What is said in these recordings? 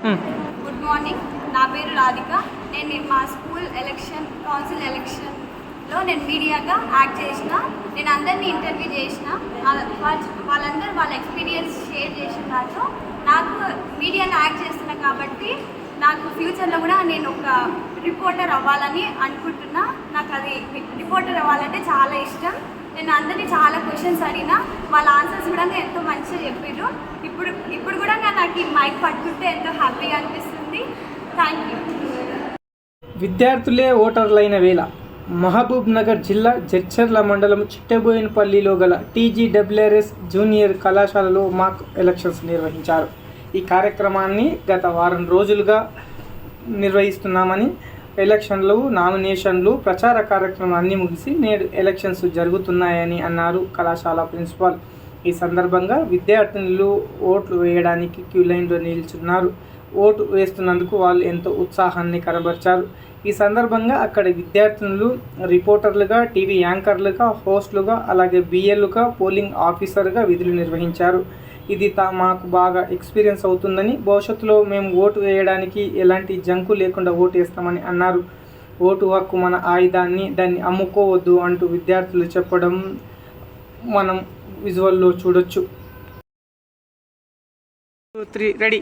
Good morning, నా పేరు రాధిక. నేను మా స్కూల్ కౌన్సిల్ ఎలక్షన్లో నేను మీడియాగా యాక్ట్ చేసిన. నేను అందరినీ ఇంటర్వ్యూ చేసిన. వాళ్ళందరూ వాళ్ళ ఎక్స్పీరియన్స్ షేర్ చేసిన దాంట్లో నాకు మీడియాలో యాక్ట్ చేస్తున్నా కాబట్టి నాకు ఫ్యూచర్లో కూడా నేను ఒక రిపోర్టర్ అవ్వాలని అనుకుంటున్నా. నాకు అది రిపోర్టర్ అవ్వాలంటే చాలా ఇష్టం. నేను అందరినీ చాలా క్వశ్చన్స్ అడిగినా వాళ్ళ ఆన్సర్స్ కూడా ఎంతో మంచిగా చెప్పారు. ఇప్పుడు కూడా నాకు ఈ మైక్ పట్టుకుంటే ఎంతో హ్యాపీగా అనిపిస్తుంది. Thank you. విద్యార్థులే ఓటర్లైన వేళ మహబూబ్ నగర్ జిల్లా జడ్చర్ల మండలం చిట్టబోయినపల్లిలో గల TGWRS జూనియర్ కళాశాలలో మాక్ ఎలక్షన్స్ నిర్వహించారు. ఈ కార్యక్రమాన్ని గత వారం రోజులుగా నిర్వహిస్తున్నామని, ఎలక్షన్లు, నామినేషన్లు, ప్రచార కార్యక్రమం అన్నీ ముగిసి నేడు ఎలక్షన్స్ జరుగుతున్నాయని అన్నారు కళాశాల ప్రిన్సిపాల్. ఈ సందర్భంగా విద్యార్థినులు ఓట్లు వేయడానికి క్యూ లైన్లో నిల్చున్నారు. ఓటు వేస్తున్నందుకు వాళ్ళు ఎంతో ఉత్సాహాన్ని కనబరిచారు. ఈ సందర్భంగా అక్కడ విద్యార్థినులు రిపోర్టర్లుగా, టీవీ యాంకర్లుగా, హోస్టులుగా, అలాగే BLగా, పోలింగ్ ఆఫీసర్గా విధులు నిర్వహించారు. ఇది మాకు బాగా ఎక్స్పీరియన్స్ అవుతుందని, భవిష్యత్తులో మేము ఓటు వేయడానికి ఎలాంటి జంకు లేకుండా ఓటు వేస్తామని అన్నారు. ఓటు హక్కు మన ఆయుధాన్ని, దాన్ని అమ్ముకోవద్దు అంటూ విద్యార్థులు చెప్పడం మనం విజువల్లో చూడొచ్చు. 2, 3 రెడీ.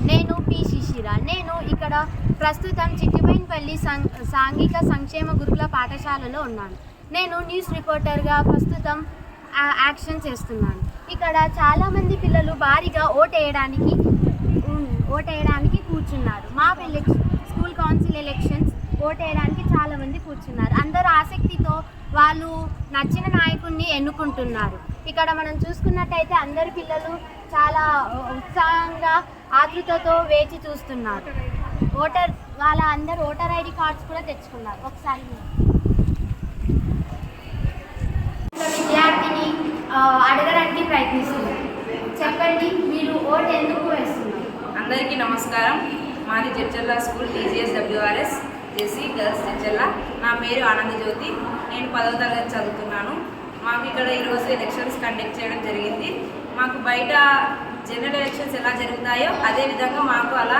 నేను పి శిశిర. నేను ఇక్కడ ప్రస్తుతం చిట్టిబోయినపల్లి సాంఘిక సంక్షేమ గురుకుల పాఠశాలలో ఉన్నాను. నేను న్యూస్ రిపోర్టర్గా ప్రస్తుతం యాక్షన్ చేస్తున్నాను. ఇక్కడ చాలామంది పిల్లలు భారీగా ఓటేయడానికి కూర్చున్నారు. మా స్కూల్ కౌన్సిల్ ఎలక్షన్స్ ఓటేయడానికి చాలామంది కూర్చున్నారు. అందరూ ఆసక్తితో వాళ్ళు నచ్చిన నాయకుడిని ఎన్నుకుంటున్నారు. ఇక్కడ మనం చూసుకున్నట్టయితే అందరు పిల్లలు చాలా ఉత్సాహంగా, ఆతృతతో వేచి చూస్తున్నారు. అందరూ ఓటర్ ID కార్డ్స్ కూడా తెచ్చుకున్నారు. ఒకసారి విద్యార్థిని అడగడానికి ప్రయత్నిస్తున్నారు. చెప్పండి, మీరు ఓటు ఎందుకు వేస్తున్నారు? అందరికీ నమస్కారం. మాది జడ్చర్ల స్కూల్ TGSWRS జెసి గర్ల్స్ జడ్చర్ల. నా పేరు ఆనందజ్యోతి. నేను 10వ తరగతి చదువుతున్నాను. మాకు ఇక్కడ ఈరోజు ఎలక్షన్స్ కండక్ట్ చేయడం జరిగింది. మాకు బయట జనరల్ ఎలక్షన్స్ ఎలా జరుగుతాయో అదేవిధంగా మాకు అలా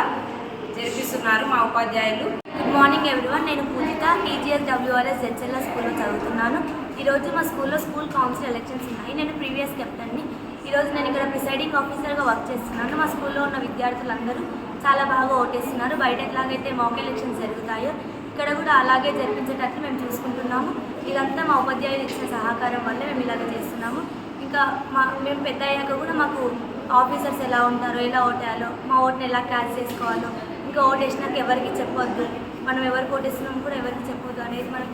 జరిపిస్తున్నారు మా ఉపాధ్యాయులు. Good morning everyone. నేను పూజిత, TGSWRS జడ్చర్ల స్కూల్లో చదువుతున్నాను. ఈరోజు మా స్కూల్లో స్కూల్ కౌన్సిల్ ఎలక్షన్స్ ఉన్నాయి. నేను ప్రీవియస్ కెప్టెన్ని. ఈరోజు నేను ఇక్కడ ప్రిసైడింగ్ ఆఫీసర్గా వర్క్ చేస్తున్నాను. మా స్కూల్లో ఉన్న విద్యార్థులందరూ చాలా బాగా ఓటేస్తున్నారు. బయట ఎట్లాగైతే మాక్ ఎలక్షన్స్ జరుగుతాయో ఇక్కడ కూడా అలాగే జరిపించేటట్లు మేము చూసుకుంటున్నాము. ఇదంతా మా ఉపాధ్యాయులు ఇచ్చిన సహకారం వల్ల మేము ఇలాగ చేస్తున్నాము. ఇంకా మేము పెద్ద అయ్యాక కూడా మాకు ఆఫీసర్స్ ఎలా ఉంటారో, ఎలా ఓటేయాలో, మా ఓటుని ఎలా క్యాచ్ చేసుకోవాలో, ఇంకా ఓటు వేసినాక ఎవరికి చెప్పొద్దు, మనం ఎవరికి ఓటేస్తున్నాము కూడా ఎవరికి చెప్పొద్దు అనేది మేము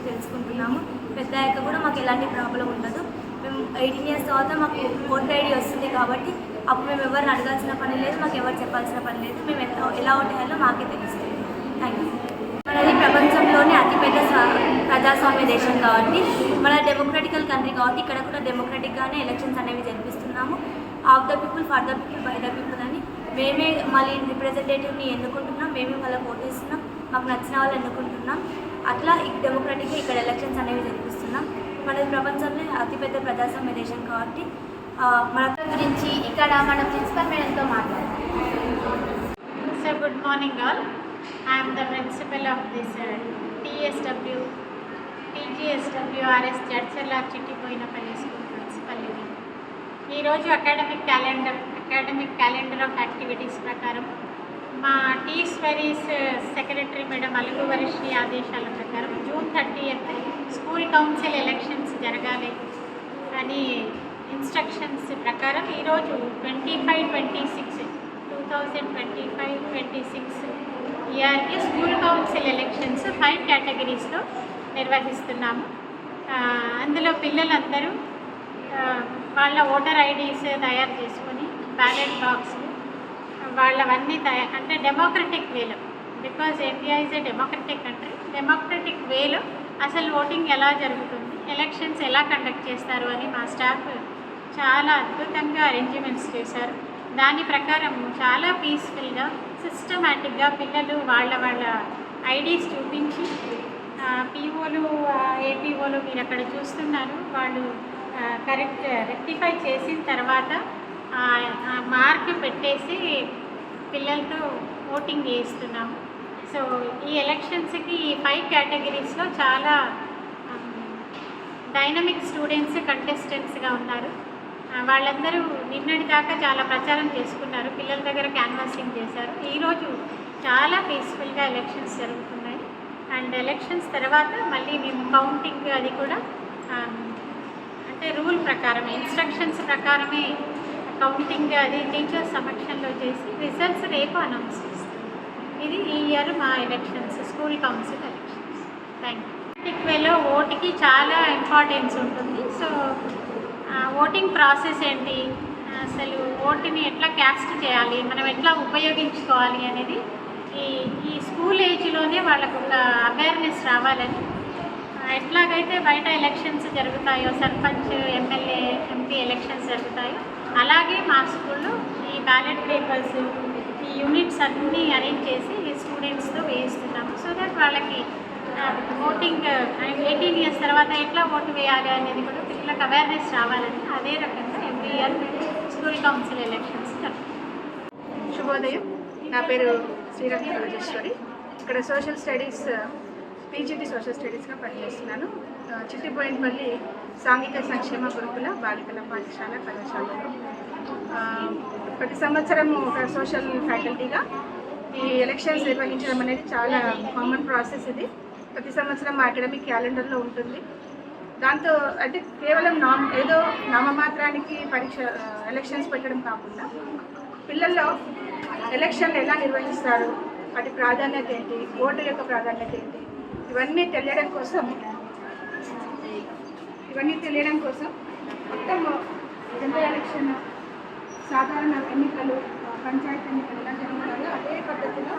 తెలుసుకుంటున్నాము. పెద్ద అయ్యాక కూడా మాకు ఎలాంటి ప్రాబ్లం ఉండదు. మేము 18 years తర్వాత మాకు ఓటర్ ID వస్తుంది కాబట్టి అప్పుడు మేము ఎవరిని అడగాల్సిన పని లేదు, మాకు ఎవరు చెప్పాల్సిన పని లేదు. మేము ఎలా ఓటేయాలో మాకే తెలుస్తుంది. Thank you. మనది ప్రపంచంలోనే అతిపెద్ద ప్రజాస్వామ్య దేశం కాబట్టి, మన డెమోక్రటికల్ కంట్రీ కాబట్టి ఇక్కడ కూడా డెమోక్రటిక్గానే ఎలక్షన్స్ అనేవి జరిపిస్తున్నాము. Of the people, for the people, by the people అని మేమే మళ్ళీ రిప్రజెంటేటివ్ని ఎన్నుకుంటున్నాం. మేమే వాళ్ళకి ఓటేస్తున్నాం. మాకు నచ్చిన వాళ్ళు ఎన్నుకుంటున్నాం. అట్లా డెమోక్రటిక్గా ఇక్కడ ఎలక్షన్స్ అనేవి జరిపిస్తున్నాం. మనది ప్రపంచంలో అతిపెద్ద ప్రజాస్వామ్య దేశం కాబట్టి మన గురించి ఇక్కడ మన ప్రిన్సిపల్ మేడంతో మాట్లాడారు. So good morning all. I am the principal of this TGSWRS Jadcherla Chittiboinapalli school principal. ఈరోజు అకాడమిక్ క్యాలెండర్ ఆఫ్ యాక్టివిటీస్ ప్రకారం మా టీస్వరీస్ సెక్రటరీ మేడం అలుగు వర్షి ఆదేశాల ప్రకారం June 30th school council elections జరగాలి అని ఇన్స్ట్రక్షన్స్ ప్రకారం ఈరోజు 2025-26 ఇయర్కి స్కూల్ కౌన్సిల్ ఎలక్షన్స్ 5 కేటగిరీస్లో నిర్వహిస్తున్నాము. అందులో పిల్లలందరూ వాళ్ళ ఓటర్ IDs తయారు చేసుకొని బ్యాలెట్ బాక్స్ వాళ్ళవన్నీ అంటే డెమోక్రటిక్ వేలో, because India is a democratic country, democratic వేలో అసలు ఓటింగ్ ఎలా జరుగుతుంది, ఎలక్షన్స్ ఎలా కండక్ట్ చేస్తారు అని మా స్టాఫ్ చాలా అద్భుతంగా అరేంజ్మెంట్స్ చేశారు. దాని ప్రకారం చాలా పీస్ఫుల్గా సిస్టమేటిక్గా పిల్లలు వాళ్ళ ఐడీస్ చూపించి పీఓలు ఏపీఓలు మీరు అక్కడ చూస్తున్నారు, వాళ్ళు కరెక్ట్ రెక్టిఫై చేసిన తర్వాత మార్క్ పెట్టేసి పిల్లలతో ఓటింగ్ చేయిస్తున్నాము. సో ఈ ఎలక్షన్స్కి ఈ 5 కేటగిరీస్లో చాలా డైనమిక్ స్టూడెంట్స్ కంటెస్టెంట్స్గా ఉన్నారు. వాళ్ళందరూ నిన్నటి దాకా చాలా ప్రచారం చేసుకున్నారు, పిల్లల దగ్గర క్యాన్వాసింగ్ చేశారు. ఈరోజు చాలా పీస్ఫుల్గా ఎలక్షన్స్ జరుగుతున్నాయి. అండ్ ఎలక్షన్స్ తర్వాత మళ్ళీ మేము కౌంటింగ్ అది కూడా అంటే రూల్ ప్రకారమే, ఇన్స్ట్రక్షన్స్ ప్రకారమే కౌంటింగ్ అది టీచర్స్ సమక్షంలో చేసి రిజల్ట్స్ రేపు అనౌన్స్ చేస్తాం. ఇది ఈ ఇయర్ మా elections, school council elections. Thank you. వేలో ఓటుకి చాలా ఇంపార్టెన్స్ ఉంటుంది. సో ఓటింగ్ ప్రాసెస్ ఏంటి, అసలు ఓటుని ఎట్లా క్యాస్ట్ చేయాలి, మనం ఎట్లా ఉపయోగించుకోవాలి అనేది ఈ స్కూల్ ఏజ్లోనే వాళ్ళకు ఒక అవేర్నెస్ రావాలని, ఎట్లాగైతే బయట ఎలక్షన్స్ జరుగుతాయో, సర్పంచ్, ఎమ్మెల్యే, ఎంపీ ఎలక్షన్స్ జరుగుతాయో, అలాగే మా స్కూల్లో ఈ బ్యాలెట్ పేపర్స్, ఈ యూనిట్స్ అన్నీ అరేంజ్ చేసి స్టూడెంట్స్తో వేయిస్తున్నాము. సో దట్ వాళ్ళకి ఓటింగ్ 18 ఇయర్స్ తర్వాత ఎట్లా ఓటు వేయాలి అనేది కూడా పిల్లలకు అవేర్నెస్ రావాలని, అదే రకంగా every year school council elections జరుగుతాయి. శుభోదయం. నా పేరు శ్రీరంగ రాజేశ్వరి. ఇక్కడ సోషల్ స్టడీస్ పీజీటీ సోషల్ స్టడీస్గా పనిచేస్తున్నాను. చిట్టిపోయినపల్లి సాంఘిక సంక్షేమ గురుకుల బాలికల పాఠశాల కళాశాలలో ప్రతి సంవత్సరం ఒక సోషల్ ఫ్యాకల్టీగా ఈ ఎలక్షన్స్ నిర్వహించడం అనేది చాలా కామన్ ప్రాసెస్. ఇది ప్రతి సంవత్సరం మా అకాడమిక్ క్యాలెండర్లో ఉంటుంది. దాంతో అంటే కేవలం ఏదో నామమాత్రానికి ఎలక్షన్స్ పెట్టడం కాకుండా పిల్లల్లో ఎలక్షన్లు ఎలా నిర్వహిస్తారు, వాటి ప్రాధాన్యత ఏంటి, ఓటు యొక్క ప్రాధాన్యత ఏంటి, ఇవన్నీ తెలియడం కోసం మొత్తం జనరల్ ఎలక్షన్, సాధారణ ఎన్నికలు, పంచాయతీ ఎన్నికలు ఎలా జరుగుతాయో అదే పద్ధతిలో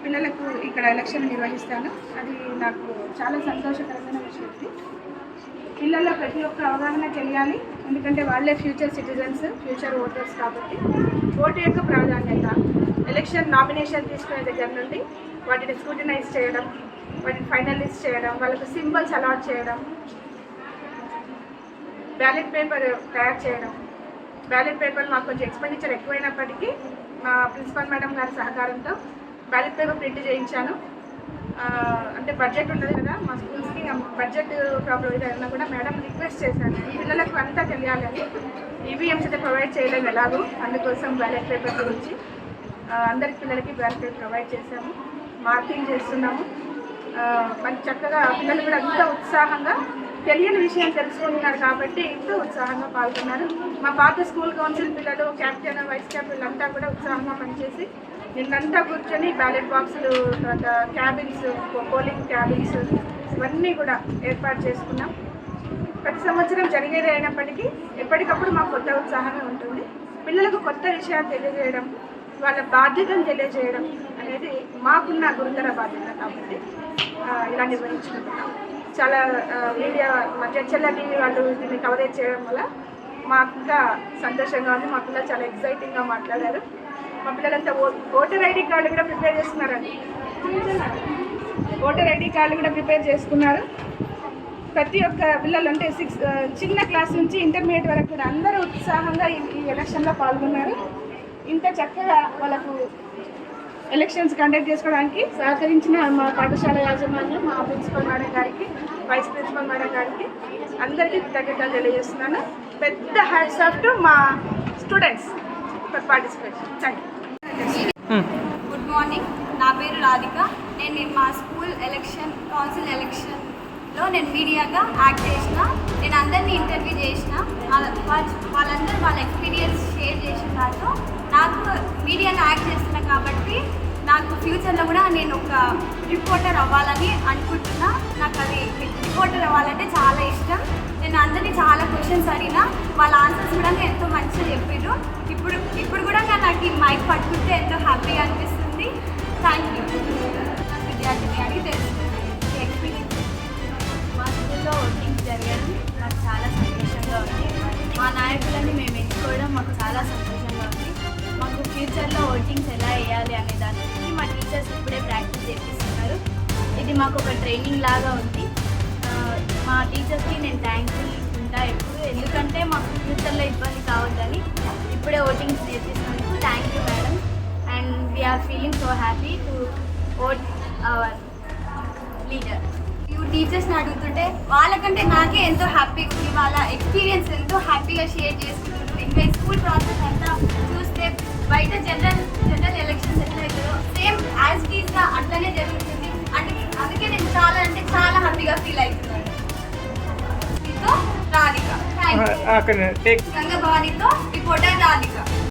పిల్లలకు ఇక్కడ ఎలక్షన్ నిర్వహిస్తాను. అది నాకు చాలా సంతోషకరమైన విషయం. పిల్లల్లో ప్రతి ఒక్క అవగాహన తెలియాలి, ఎందుకంటే వాళ్ళే ఫ్యూచర్ సిటిజన్స్, ఫ్యూచర్ ఓటర్స్ కాబట్టి ఓటు యొక్క ప్రాధాన్యత, ఎలక్షన్ నామినేషన్ తీసుకునే దగ్గర నుండి వాటిని స్క్రూటినైజ్ చేయడం, వాటిని ఫైనలైజ్ చేయడం, వాళ్ళకు సింబల్స్ అలాట్ చేయడం, బ్యాలెట్ పేపర్ తయారు చేయడం. బ్యాలెట్ పేపర్ మాకు కొంచెం ఎక్స్పెండిచర్ ఎక్కువైనప్పటికీ మా ప్రిన్సిపల్ మేడం గారి సహకారంతో బ్యాలెట్ పేపర్ ప్రింట్ చేయించాను. అంటే బడ్జెట్ ఉండదు కదా మా స్కూల్స్కి, బడ్జెట్ ప్రాబ్లం ఏదైనా కూడా మేడం రిక్వెస్ట్ చేశాను, పిల్లలకు అంతా తెలియాలని. ఈవీఎంస్ అయితే ప్రొవైడ్ చేయలేము ఎలాగో, అందుకోసం బ్యాలెట్ పేపర్ గురించి అందరికి పిల్లలకి బ్యాలెట్ పేపర్ ప్రొవైడ్ చేసాము. మార్కింగ్ చేస్తున్నాము. మంచి చక్కగా పిల్లలు కూడా అంత ఉత్సాహంగా తెలియని విషయం తెలుసుకుంటున్నారు కాబట్టి ఎంతో ఉత్సాహంగా పాల్గొన్నారు. మా పాత స్కూల్ కౌన్సిల్ పిల్లలు, క్యాప్టెన్, వైస్ క్యాప్టెన్ అంతా కూడా ఉత్సాహంగా పనిచేసి నిన్నంతా కూర్చొని బ్యాలెట్ బాక్సులు, తర్వాత క్యాబిన్స్, పోలింగ్ క్యాబిన్స్ ఇవన్నీ కూడా ఏర్పాటు చేసుకున్నాం. ప్రతి సంవత్సరం జరిగేది అయినప్పటికీ ఎప్పటికప్పుడు మాకు కొత్త ఉత్సాహమే ఉంటుంది. పిల్లలకు కొత్త విషయాలు తెలియజేయడం, వాళ్ళ బాధ్యతను తెలియజేయడం అనేది మాకున్న గురుతర బాధ్యత కాబట్టి ఇలా నిర్వహించుకుంటున్నాం. చాలా మీడియా మా చర్చల టీవీ వాళ్ళు దీన్ని కవరేజ్ చేయడం వల్ల మాకు ఇంకా సంతోషంగా ఉంది. మా పిల్లలు చాలా ఎక్సైటింగ్గా మాట్లాడారు. మా పిల్లలంతా ఓటర్ ఐడి కార్డు కూడా ప్రిపేర్ చేసుకున్నారండి. ఓటర్ ఐడి కార్డు కూడా ప్రిపేర్ చేసుకున్నారు. ప్రతి ఒక్క పిల్లలు అంటే చిన్న క్లాస్ నుంచి ఇంటర్మీడియట్ వరకు కూడా అందరూ ఉత్సాహంగా ఈ ఎలక్షన్లో పాల్గొన్నారు. ఇంత చక్కగా వాళ్ళకు ఎలక్షన్స్ కండక్ట్ చేసుకోవడానికి సహకరించిన మా పాఠశాల యాజమాన్యం, మా ప్రిన్సిపల్ మేడం గారికి, వైస్ ప్రిన్సిపల్ మేడం గారికి అందరికీ కృతజ్ఞతలు తెలియజేస్తున్నాను. పెద్ద హ్యాట్స్ ఆఫ్ టు మా students for participation. Thank you. Good morning. నా పేరు రాధిక. నేను మా స్కూల్ కౌన్సిల్ ఎలక్షన్లో నేను మీడియాగా యాక్ట్ చేసిన. నేను అందరినీ ఇంటర్వ్యూ చేసిన. వాళ్ళందరూ వాళ్ళ ఎక్స్పీరియన్స్ షేర్ చేసిన దాంతో నాకు మీడియాలో యాక్ట్ చేస్తున్నా కాబట్టి నాకు ఫ్యూచర్లో కూడా నేను ఒక రిపోర్టర్ అవ్వాలని అనుకుంటున్నా. నాకు అది రిపోర్టర్ అవ్వాలంటే చాలా ఇష్టం. నేను అందరినీ చాలా క్వశ్చన్స్ అడిగినా, వాళ్ళ ఆన్సర్స్ కూడా ఎంతో మంచిగా చెప్పారు. ఇప్పుడు కూడా నాకు ఈ మైక్ పట్టుకుంటే ఎంతో హ్యాపీగా అనిపిస్తుంది. Thank you. విద్యార్థిని అడిగి తెలుస్తుంది ఎక్స్పీరియన్స్. మా స్కూల్లో ఓటింగ్ జరగడం నాకు చాలా సంతోషంగా ఉంది. మా నాయకులని మేము ఎంచుకోవడం మాకు చాలా సంతోషంగా ఉంది. మాకు ఫ్యూచర్లో ఓటింగ్స్ ఎలా వేయాలి అనే దాని మాకు ఒక ట్రైనింగ్ లాగా ఉంది. మా టీచర్స్కి నేను థ్యాంక్ఫుల్ ఉంటా ఎప్పుడు, ఎందుకంటే మాకు ఫ్యూచర్లో ఇబ్బంది కావద్దని ఇప్పుడే ఓటింగ్స్ నేర్పిస్తున్నందుకు thank you madam. And we're feeling so happy to vote our leader. టీచర్స్ని అడుగుతుంటే వాళ్ళకంటే నాకే ఎంతో హ్యాపీగా ఉంది. వాళ్ళ ఎక్స్పీరియన్స్ ఎంతో హ్యాపీగా షేర్ చేసుకుంటున్నారు. ఇంకా ఈ స్కూల్ ప్రాసెస్ అంతా చూస్తే బయట జనరల్ ఎలక్షన్స్ ఎట్లా అవుతుందో సేమ్ యాజ్ టీజ్గా అట్లనే జరుగుతుంది. అందుకే నేను చాలా హ్యాపీగా ఫీల్ అవుతున్నాను. మీతో రాధిక, అక్కడ టేక్ గంగభవానితో రిపోర్టర్ రాధిక.